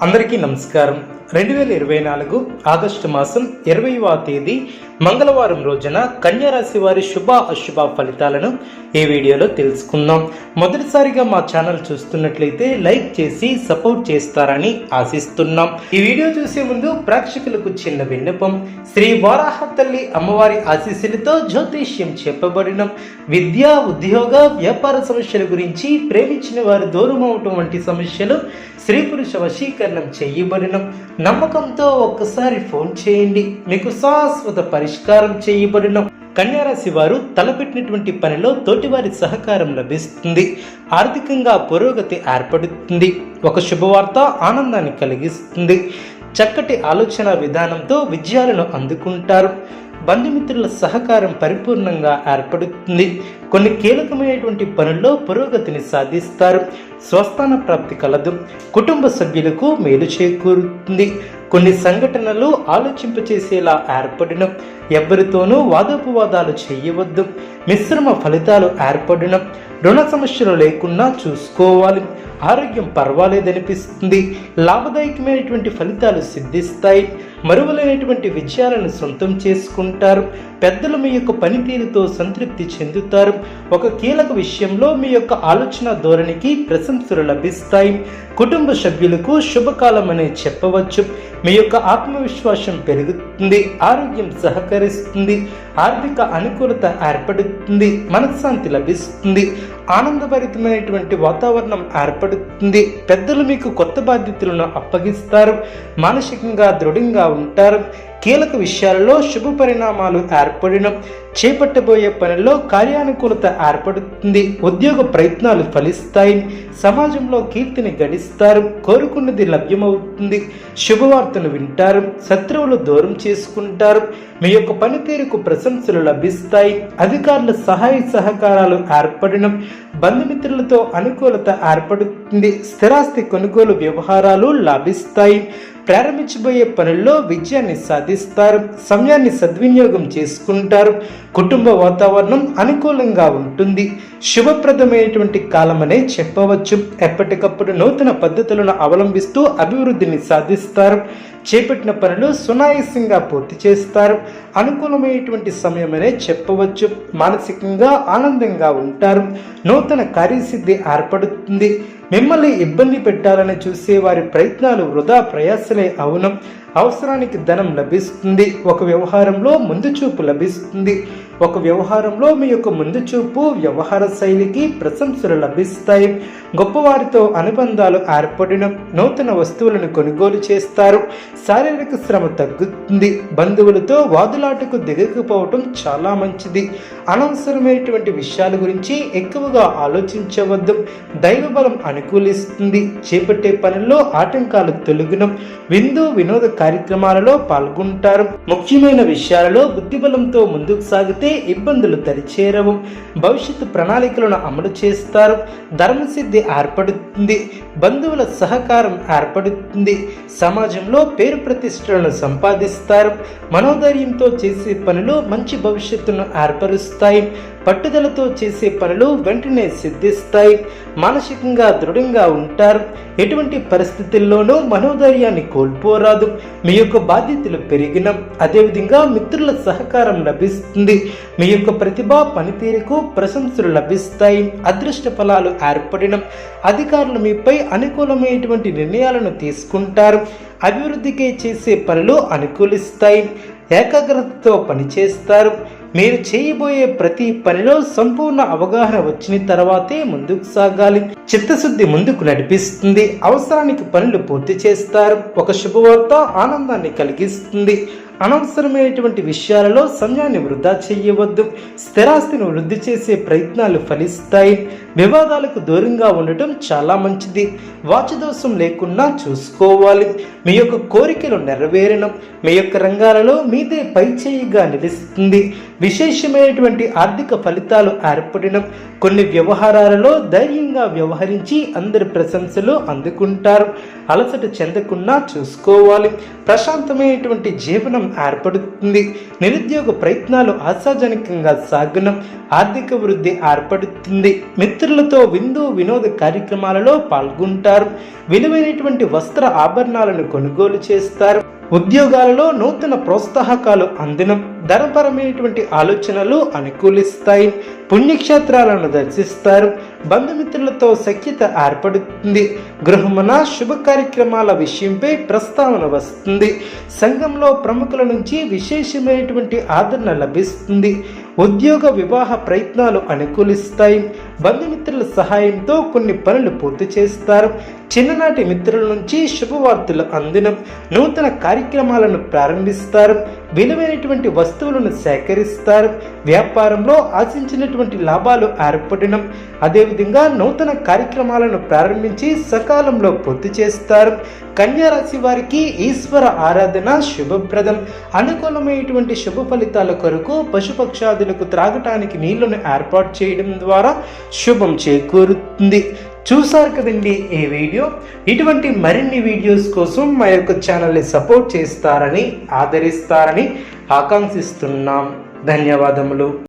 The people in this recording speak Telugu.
అందరికీ నమస్కారం. 2024 ఆగస్టు మాసం 20వ తేదీ మంగళవారం రోజున కన్యా రాశి వారి శుభ అశుభ ఫలితాలను ఈ వీడియోలో తెలుసుకుందాం. మొదటిసారిగా మా ఛానల్ చూస్తున్నట్లయితే లైక్ చేసి సపోర్ట్ చేస్తారని ఆశిస్తున్నాం. ఈ వీడియో చూసే ముందు ప్రేక్షకులకు చిన్న విన్నపం. శ్రీ వారాహ తల్లి అమ్మవారి ఆశీస్సులతో జ్యోతిష్యం చెప్పబడిన విద్య, ఉద్యోగ, వ్యాపార సమస్యల గురించి, ప్రేమించిన వారు దూరం అవటం వంటి సమస్యలు, స్త్రీ పురుష వశీకరణం చేయబడిన నమ్మకంతో ఒక్కసారి ఫోన్ చేయండి, మీకు శాశ్వత పరిష్కారం చేయబడిన. కన్యారాశి వారు తలపెట్టినటువంటి పనిలో తోటివారి సహకారం లభిస్తుంది. ఆర్థికంగా పురోగతి ఏర్పడుతుంది. ఒక శుభవార్త ఆనందాన్ని కలిగిస్తుంది. చక్కటి ఆలోచన విధానంతో విజయాలను అందుకుంటారు. బంధుమిత్రుల సహకారం పరిపూర్ణంగా ఏర్పడుతుంది. కొన్ని కీలకమైనటువంటి పనుల్లో పురోగతిని సాధిస్తారు. స్వస్థాన ప్రాప్తి కలదు. కుటుంబ సభ్యులకు మేలు చేకూరుతుంది. కొన్ని సంఘటనలు ఆలోచింపచేసేలా ఏర్పడిన. ఎవరితోనూ వాదోపవాదాలు చేయవద్దు. మిశ్రమ ఫలితాలు ఏర్పడిన. రుణ సమస్యలు లేకుండా చూసుకోవాలి. ఆరోగ్యం పర్వాలేదనిపిస్తుంది. లాభదాయకమైనటువంటి ఫలితాలు సిద్ధిస్తాయి. మరువలేనటువంటి విజయాలను సొంతం చేసుకుంటారు. పెద్దలు మీ యొక్క పనితీరుతో సంతృప్తి చెందుతారు. ఒక కీలక విషయంలో మీ యొక్క ఆలోచన ధోరణికి ప్రశంసలు లభిస్తాయి. కుటుంబ సభ్యులకు శుభకాలం అనే చెప్పవచ్చు. మీ యొక్క ఆత్మవిశ్వాసం పెరుగుతుంది. ఆరోగ్యం సహకరిస్తుంది. ఆర్థిక అనుకూలత ఏర్పడుతుంది. మనశ్శాంతి లభిస్తుంది. ఆనందభరితమైనటువంటి వాతావరణం ఏర్పడుతుంది. పెద్దలు మీకు కొత్త బాధ్యతలను అప్పగిస్తారు. మానసికంగా దృఢంగా ఉంటారు. కీలక విషయాలలో శుభ పరిణామాలు ఏర్పడిన. చేపట్టబోయే పనిలో కార్యానుకూలత ఏర్పడుతుంది. ఉద్యోగ ప్రయత్నాలు ఫలిస్తాయి. సమాజంలో కీర్తిని గడిస్తారు. కోరుకున్నది లభ్యమవుతుంది. శుభవార్తను వింటారు. శత్రువులు దూరం చేసుకుంటారు. మీ యొక్క పనితీరుకు ప్రశంసలు లభిస్తాయి. అధికారుల సహాయ సహకారాలు ఏర్పడిన. బంధుమిత్రులతో అనుకూలత ఏర్పడుతుంది. స్థిరాస్తి కొనుగోలు వ్యవహారాలు లాభిస్తాయి. ప్రారంభించబోయే పనుల్లో విజయాన్ని సాధిస్తారు. సమయాన్ని సద్వినియోగం చేసుకుంటారు. కుటుంబ వాతావరణం అనుకూలంగా ఉంటుంది. శుభప్రదమైనటువంటి కాలమనే చెప్పవచ్చు. ఎప్పటికప్పుడు నూతన పద్ధతులను అవలంబిస్తూ అభివృద్ధిని సాధిస్తారు. చేపట్టిన పనులు సునాయాసంగా పూర్తి చేస్తారు. అనుకూలమైనటువంటి సమయమనే చెప్పవచ్చు. మానసికంగా ఆనందంగా ఉంటారు. నూతన కార్యసిద్ధి ఏర్పడుతుంది. మిమ్మల్ని ఇబ్బంది పెట్టాలని చూసే వారి ప్రయత్నాలు వృధా ప్రయాసలే అవును. అవసరానికి ధనం లభిస్తుంది. ఒక వ్యవహారంలో ముందు చూపు లభిస్తుంది. ఒక వ్యవహారంలో మీ యొక్క ముందు చూపు వ్యవహార శైలికి ప్రశంసలు లభిస్తాయి. గొప్పవారితో అనుబంధాలు ఏర్పడిన. నూతన వస్తువులను కొనుగోలు చేస్తారు. శారీరక శ్రమ తగ్గుతుంది. బంధువులతో వాదులాటకు దిగకపోవటం చాలా మంచిది. అనవసరమైనటువంటి విషయాల గురించి ఎక్కువగా ఆలోచించవద్దు. దైవబలం అనుకూలిస్తుంది. చేపట్టే పనుల్లో ఆటంకాలు తొలగిన. విందు వినోద కార్యక్రమాలలో పాల్గొంటారు. ముఖ్యమైన విషయాలలో బుద్ధిబలంతో ముందుకు సాగితే ఇబ్బందులు దరిచేరవు. భవిష్యత్తు ప్రణాళికలను అమలు చేస్తారు. ధర్మసిద్ధి ఏర్పడుతుంది. బంధువుల సహకారం ఏర్పడుతుంది. సమాజంలో పేరు ప్రతిష్టలను సంపాదిస్తారు. మనోధైర్యంతో చేసే పనులు మంచి భవిష్యత్తును ఏర్పరుస్తాయి. పట్టుదలతో చేసే పనులు వెంటనే సిద్ధిస్తాయి. మానసికంగా దృఢంగా ఉంటారు. ఎటువంటి పరిస్థితుల్లోనూ మనోధైర్యాన్ని కోల్పోరాదు. మీ యొక్క బాధ్యతలు పెరిగిన. అదేవిధంగా మిత్రుల సహకారం లభిస్తుంది. మీ యొక్క ప్రతిభ పనితీరుకు ప్రశంసలు లభిస్తాయి. అదృష్ట ఫలాలు ఏర్పడిన. అధికారులు మీపై అనుకూలమైనటువంటి నిర్ణయాలను తీసుకుంటారు. అభివృద్ధికి చేసే పనులు అనుకూలిస్తాయి. ఏకాగ్రతతో పనిచేస్తారు. మీరు చేయబోయే ప్రతి పనిలో సంపూర్ణ అవగాహన వచ్చిన తర్వాతే ముందుకు సాగాలి. చిత్తశుద్ధి ముందుకు నడిపిస్తుంది. అవసరానికి పనులు పూర్తి చేస్తారు. ఒక శుభవార్త ఆనందాన్ని కలిగిస్తుంది. అనవసరమైనటువంటి విషయాలలో సమయాన్ని వృధా చేయవద్దు. స్థిరాస్తిని వృద్ధి చేసే ప్రయత్నాలు ఫలిస్తాయి. వివాదాలకు దూరంగా ఉండటం చాలా మంచిది. వాచదోషం లేకుండా చూసుకోవాలి. మీ యొక్క కోరికలు నెరవేరడం. మీ యొక్క రంగాలలో మీదే పై చేయిగా నిలుస్తుంది. విశేషమైనటువంటి ఆర్థిక ఫలితాలు ఏర్పడిన కొన్ని వ్యవహారాలలో ధైర్యంగా వ్యవహరించి అందరి ప్రశంసలు అందుకుంటారు. అలసట చెందకుండా చూసుకోవాలి. ప్రశాంతమైనటువంటి జీవనం ఏర్పడుతుంది. నిరుద్యోగ ప్రయత్నాలు ఆశాజనకంగా సాగున ఆర్థిక వృద్ధి ఏర్పడుతుంది. మిత్రులతో వినోద కార్యక్రమాలలో పాల్గొంటారు. విలువైనటువంటి వస్త్ర ఆభరణాలను కొనుగోలు చేస్తారు. ఉద్యోగాలలో నూతన ప్రోత్సాహకాలు అందినం. ధనపరమైనటువంటి ఆలోచనలు అనుకూలిస్తాయి. పుణ్యక్షేత్రాలను దర్శిస్తారు. బంధుమిత్రులతో సఖ్యత ఏర్పడుతుంది. గృహమున శుభ కార్యక్రమాల విషయంపై ప్రస్తావన వస్తుంది. సంఘంలో ప్రముఖుల నుంచి విశేషమైనటువంటి ఆదరణ లభిస్తుంది. ఉద్యోగ వివాహ ప్రయత్నాలు అనుకూలిస్తాయి. బంధుమిత్రుల సహాయంతో కొన్ని పనులు పూర్తి చేస్తారు. చిన్ననాటి మిత్రుల నుంచి శుభవార్తలు అందినం. నూతన కార్యక్రమాలను ప్రారంభిస్తారు. విలువైనటువంటి వస్తువులను సేకరిస్తారు. వ్యాపారంలో ఆశించినటువంటి లాభాలు ఏర్పడడం. అదేవిధంగా నూతన కార్యక్రమాలను ప్రారంభించి సకాలంలో పూర్తి చేస్తారు. కన్యా రాశి వారికి ఈశ్వర ఆరాధన శుభప్రదం. అనుకూలమైనటువంటి శుభ ఫలితాల కొరకు పశుపక్షాదులకు త్రాగటానికి నీళ్లను ఏర్పాటు చేయడం ద్వారా శుభం చేకూరుతుంది. చూసారు కదండి ఈ వీడియో. ఇటువంటి మరిన్ని వీడియోస్ కోసం మా యొక్క ఛానల్ని సపోర్ట్ చేస్తారని ఆదరిస్తారని ఆకాంక్షిస్తున్నాం. ధన్యవాదములు.